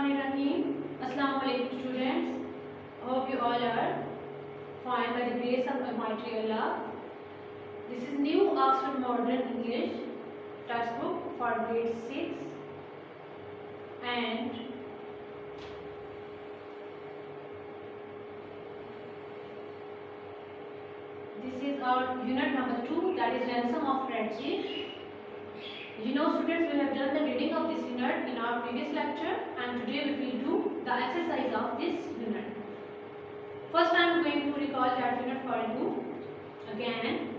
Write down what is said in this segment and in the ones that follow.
Bismillahirrahmanirrahim. Assalamu alaikum students. Hope you all are fine by the grace of Almighty Allah. This is new Oxford Modern English textbook for grade 6 and this is our unit number 2, that is ransom of friendship. You know students, we have done the reading of this unit in our previous lecture and today we will do the exercise of this unit. First I am going to recall that unit for you again.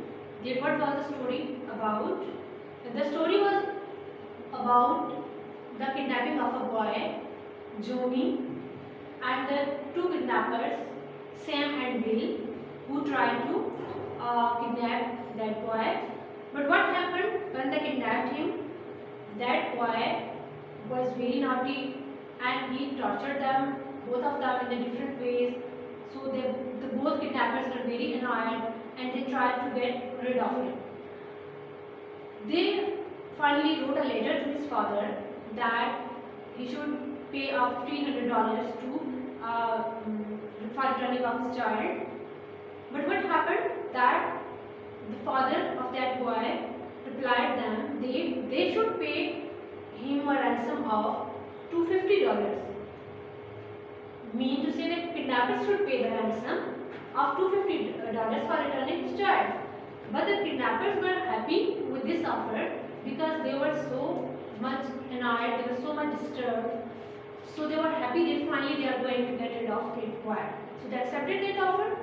That what was the story about? The story was about the kidnapping of a boy, Johnny, and the two kidnappers, Sam and Bill, who tried to kidnap that boy. But what happened when they kidnapped him? That boy was very naughty and he tortured them, both of them in a different ways. So the both kidnappers were very annoyed and they tried to get rid of him. They finally wrote a letter to his father that he should pay $1,500 for returning of his child. But what happened that the father of that boy replied them they should pay him a ransom of $250. Mean to say that kidnappers should pay the ransom of $250 for returning his child. But the kidnappers were happy with this offer because they were so much annoyed, they were so much disturbed. So they were happy that finally they are going to get rid of that boy. So they accepted that offer.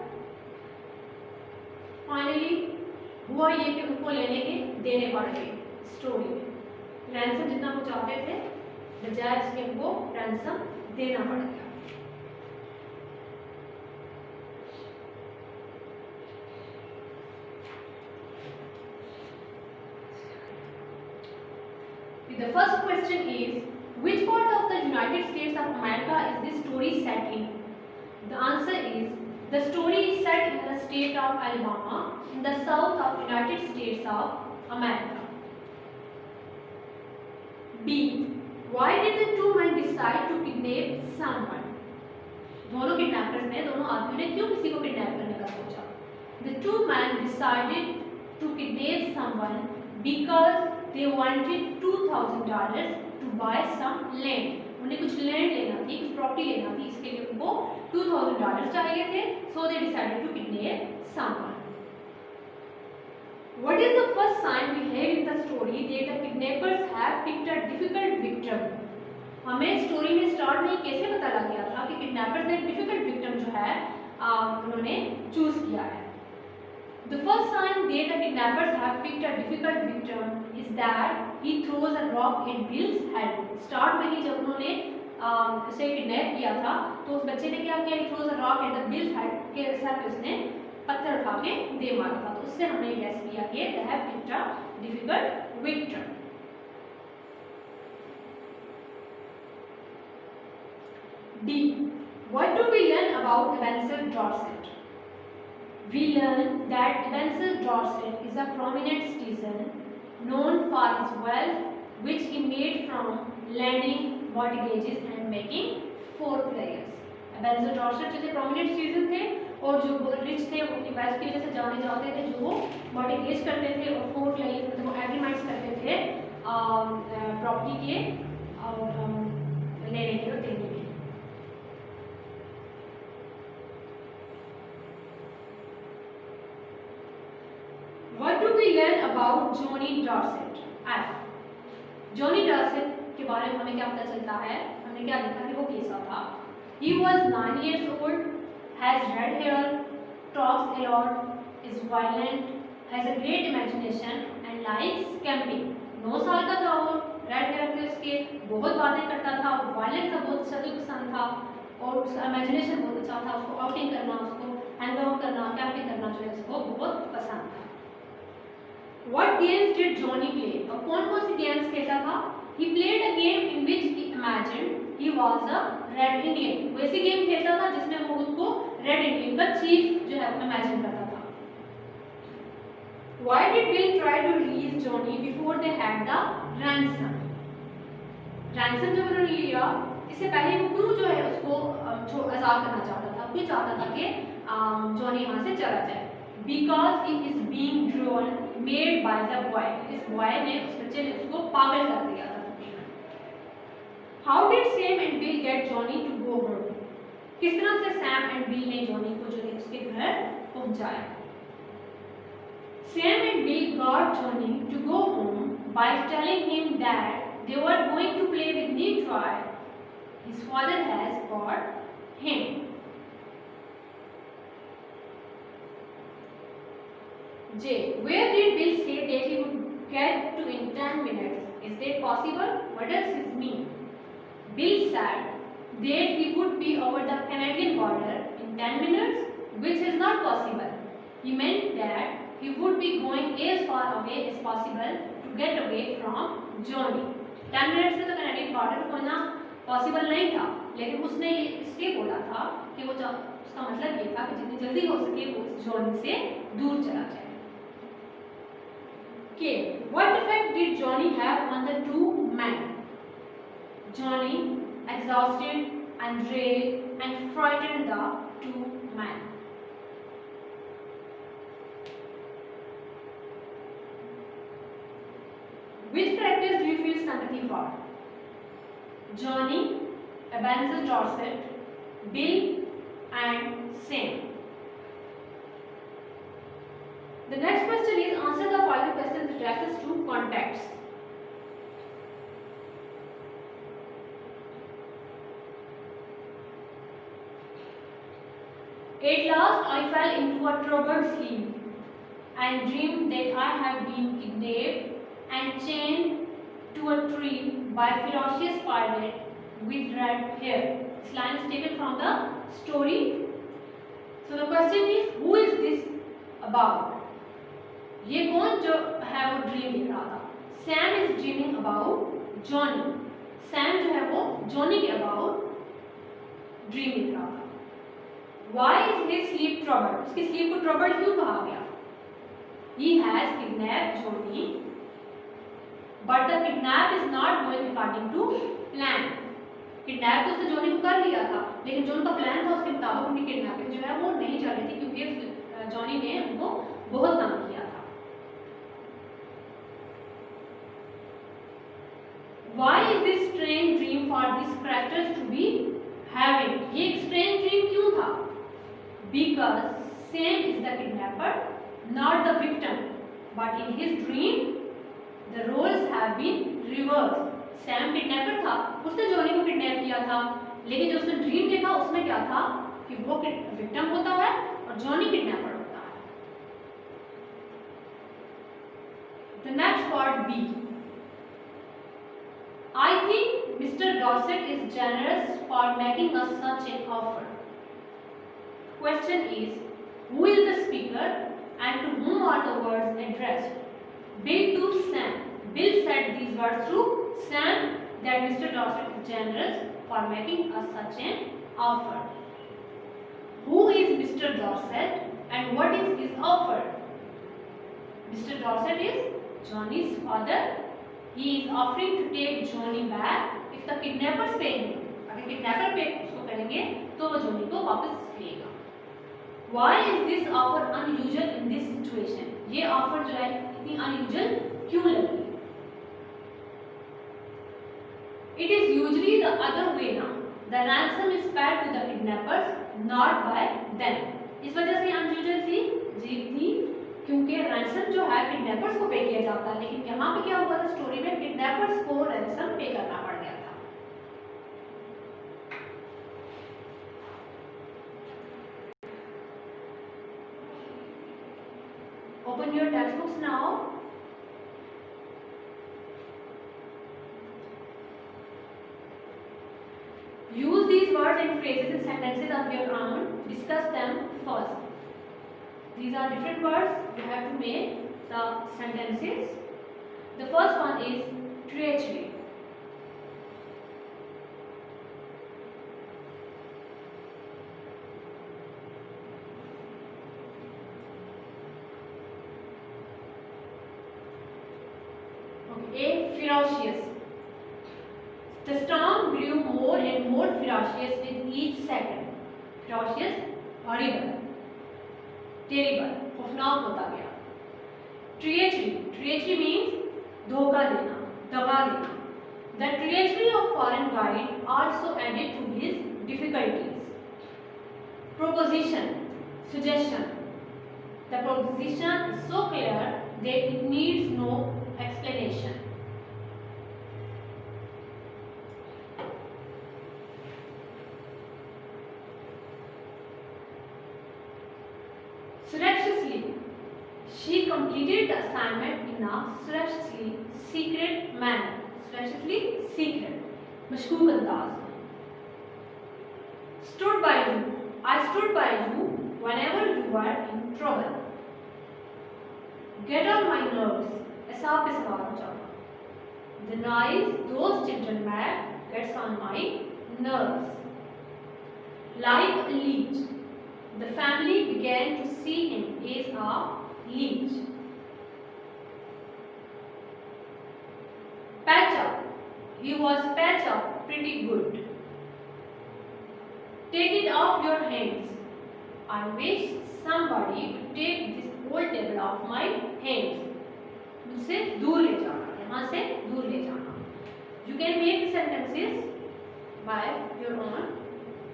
Finally हुआ ये कि उनको लेने के देने पड़ गए story में रैंसम जितना वो चाहते थे बजाय इसके उनको रैंसम देना पड़ गया. The first question is, which part of the United States of America is this story set in? The answer is, the story is set in the state of Alabama, in the south of United States of America. B. Why did the two men decide to kidnap someone? दोनों kidnappers ने, दोनों आदमियों ने क्यों किसी को kidnap करने का सोचा? The two men decided to kidnap someone because they wanted $2,000 to buy some land. उन्हें कुछ लैंड लेना थी, कुछ प्रॉपर्टी लेना थी, इसके लिए उनको $2,000 चाहिए थे. So they decided to kidnap someone. What is the first sign we have in the story that the kidnappers have picked a difficult victim? हमें स्टोरी में स्टार्ट में कैसे पता लग गया था कि किडनैपर्स ने डिफिकल्ट विक्टिम जो है उन्होंने चूज किया है. The first sign that the kidnappers have picked a difficult victim is that he throws a rock at Bill's head. Start में ही जब उन्होंने उसे किडनैप किया था तो उस बच्चे ने क्या किया? He throws a rock at the Bill's head के सर पे उसने पत्थर उठा के दे मारा था. तो उससे हमने गैस किया कि they have picked a difficult victim. D. What do we learn about Ebenezer Dorset? We learn that Ebenezer Dorset is a prominent citizen known for his wealth which he made from lending mortgages and making foreclosures. Ebenezer Dorset जो थे prominent citizen थे और जो rich थे वो अपनी wealth की वजह से जाने जाते थे, जो वो mortgage करते थे और foreclosure मतलब वो agreements करते थे property के और लेने के और देने के. What do we learn about Johnny Dorset? F. Johnny Dorset के बारे में हमें क्या पता चलता है? हमने क्या देखा कि वो कैसा था? He was 9 years old, has red hair, talks a lot, is violent, has a great imagination and likes camping. 9 साल का था वो, red hair थे उसके, बहुत बातें करता था, violent था, बहुत सख्त पसंद था और उसका imagination बहुत अच्छा था. उसको outing करना, उसको hang out करना, camping करना जो है उसको बहुत पसंद था. What games did Johnny play? और कौन-कौन सी गेम्स खेलता था? He played a game in which he imagined he was a Red Indian. वो ऐसी गेम खेलता था जिसमें वो खुद को Red Indian का चीफ जो है इमेजिन करता था. Why did Bill try to release Johnny before they had the ransom? Ransom जब उन्होंने लिया इससे पहले वो क्यों जो है उसको आजाद करना चाहता था, क्यों चाहता था कि जॉनी यहाँ से चला जाए? Because he is being drowned made by the boy, इस बॉय ने, उस बच्चे ने उसको पागल कर दिया था। How did Sam and Bill get Johnny to go home? किस तरह से सैम एंड बिल ने जॉनी को जो है उसके घर पहुंचाया? Sam and Bill got Johnny to go home by telling him that they were going to play with new toy his father has bought him. J. Where did Bill say that he would get to in 10 minutes? Is that possible? What does this mean? Bill said that he would be over the Canadian border in 10 minutes, which is not possible. He meant that he would be going as far away as possible to get away from Johnny. 10 minutes में तो Canadian border पर पहुंचना possible नहीं था, लेकिन उसने ये इसलिए बोला था कि वो उसका मतलब ये था कि जितनी जल्दी हो सके वो जॉनी से दूर चला जाए। के what effect did Johnny have on the two men? Johnny exhausted and enraged and frightened the two men. Which characters do you feel sympathy for? Johnny, Ebenezer Dorset, Bill, and Sam. The next question is answer the following questions with reference to context. At last I fell into a troubled sleep and dreamed that I have been kidnapped and chained to a tree by a ferocious pirate with red hair. This line is taken from the story. So the question is, who is this about? ये कौन जो है वो dream देख रहा था? Sam is dreaming about Johnny. Sam जो है वो Johnny के about ड्रीम देख रहा था. Why is his sleep troubled? उसकी sleep को troubled क्यों कहा गया? He has kidnapped Johnny. But the kidnap is not going according to plan. Kidnap तो उसने जॉनी को कर लिया था, लेकिन जो उनका प्लान था उसके मुताबिक उनकी किडनैपिंग जो है वो नहीं चल रही थी, क्योंकि जॉनी ने उनको बहुत तंग किया था। Why is this strange dream for these characters to be having? ये एक strange dream क्यों था? Because Sam is the kidnapper, not the victim. But in his dream, the roles have been reversed. Sam kidnapper था, उसने Johnny को kidnap किया था, लेकिन जो उसने ड्रीम देखा उसमें क्या था कि वो विक्टिम होता है और जॉनी किडनैपर होता है। The next part B. I think Mr. Dorset is generous for making us such an offer. Question is, who is the speaker and to whom are the words addressed? Bill to Sam. Bill said these words to Sam that Mr. Dorset is generous for making us such an offer. Who is Mr. Dorset and what is his offer? Mr. Dorset is Johnny's father. He is offering to take Johnny back if the kidnappers pay him. अगर kidnapper पे उसको करेंगे तो वो Johnny को वापस लेगा. Why is this offer unusual in this situation? ये offer जो है इतनी unusual क्यों लगी? It is usually the other way now. The ransom is paid to the kidnappers, not by them. इस वजह से unusual थी, जीत थी, क्योंकि ransom जो है kidnappers को पे किया जाता है, लेकिन यहाँ पे क्या हुआ था स्टोरी में kidnappers को ransom पे करना पड़ गया था. Open your textbooks now. Use these words and phrases in sentences of your own. Discuss them first. These are different words. You have to make the sentences. The first one is treachery. Okay. A, ferocious. The storm grew more and more ferocious with each second. Ferocious, horrible, terrible, खौफनाक होता गया. Treachery. Treachery means धोखा देना, दगा देना. The treachery of foreign guide also added to his difficulties. Proposition, suggestion. The proposition is so clear that it needs no explanation. Surreptitiously. She completed the assignment in a surreptitiously secret manner. Surreptitiously secret. मशकूक अंदाज में. Stood by you. I stood by you whenever you were in trouble. Get on my nerves. एसाब पे सवार हो जाना. The noise those children make gets on my nerves. Like a leech. The family began to see him as a leech. Patch up. He was patch up pretty good. Take it off your hands. I wish somebody would take this old table off my hands. मुझसे दूर ले जाना. यहाँ से दूर ले जाना. You can make sentences by your own.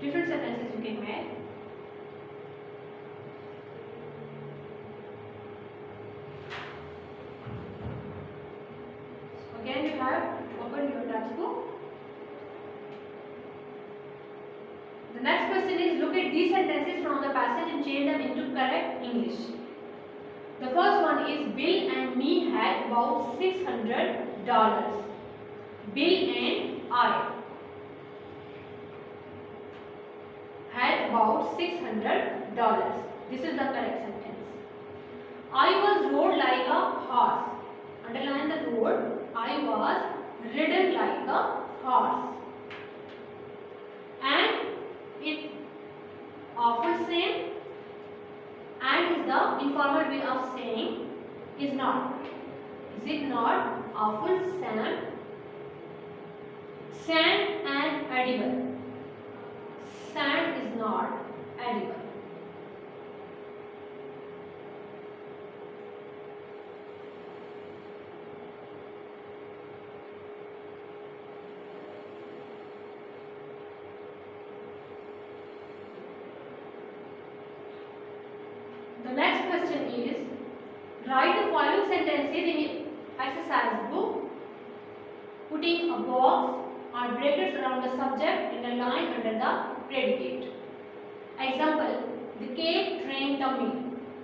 Different sentences you can make. Again, you have to open your textbook. The next question is, look at these sentences from the passage and change them into correct English. The first one is, Bill and me had about $600. Bill and I had about $600. This is the correct sentence. I was rode like a horse. Underline the word. I was ridden like a horse. And it awful same and is the informal way of saying is not. Is it not awful sand? Sand and edible. Sand is not edible. The next question is, write the following sentences in exercise book, putting a box or brackets around the subject and a line under the predicate. Example, the cat drank the milk.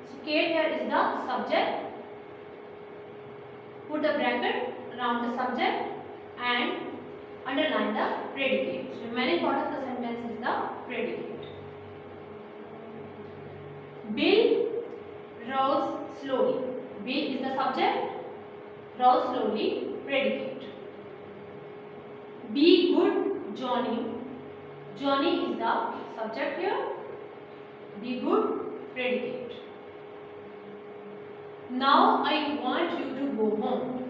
So cat here is the subject. Put a bracket around the subject and underline the predicate. So remaining part of the sentence is the predicate. Bill rose slowly. Bill is the subject. Rose slowly, predicate. Be good, Johnny. Johnny is the subject here. Be good, predicate. Now I want you to go home.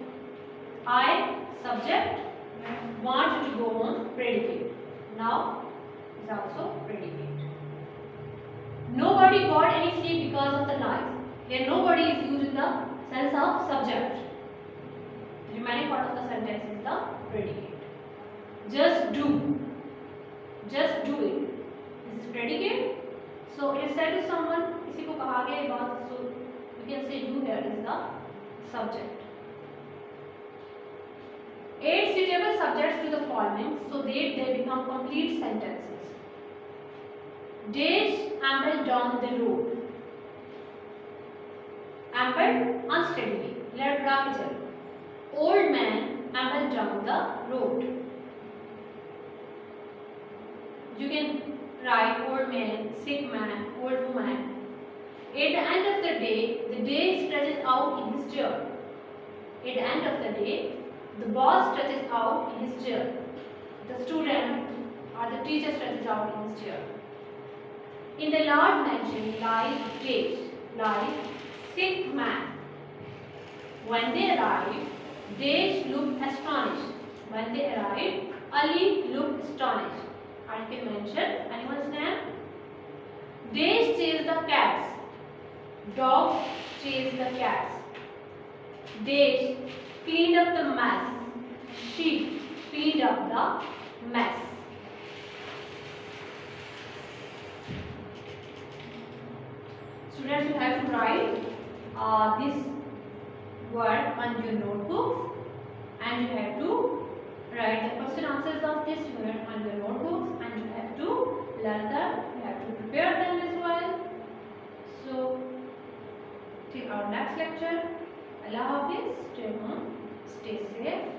I, subject, want you to go home, predicate. Now is also predicate. Nobody got any sleep because of the noise. Here nobody is used in the sense of subject. The remaining part of the sentence is the predicate. Just do. Just do it. This is predicate. So it is said to someone, किसी को कहा गया ये बात, so we can say you here is the subject. Add suitable subjects to the following so that they become complete sentences. Dash ambled down the road. Ambled unsteadily. Let capital. Old man ambled down the road. You can write old man, sick man, old woman. At the end of the day stretches out in his chair. At the end of the day, the boss stretches out in his chair. The student or the teacher stretches out in his chair. In the large mansion lies sick man. When they arrived, Dash looked astonished. When they arrived, Ali looked astonished. Article mentioned animal's name. They chased the cats. Dogs chased the cats. They cleaned up the mess. She cleaned up the mess. Students, you have to write this word on your notebooks, and you have to write the question answers of this unit on your notebooks, and you have to learn them, you have to prepare them as well. So till our next lecture, Allah Hafiz, stay home, stay safe.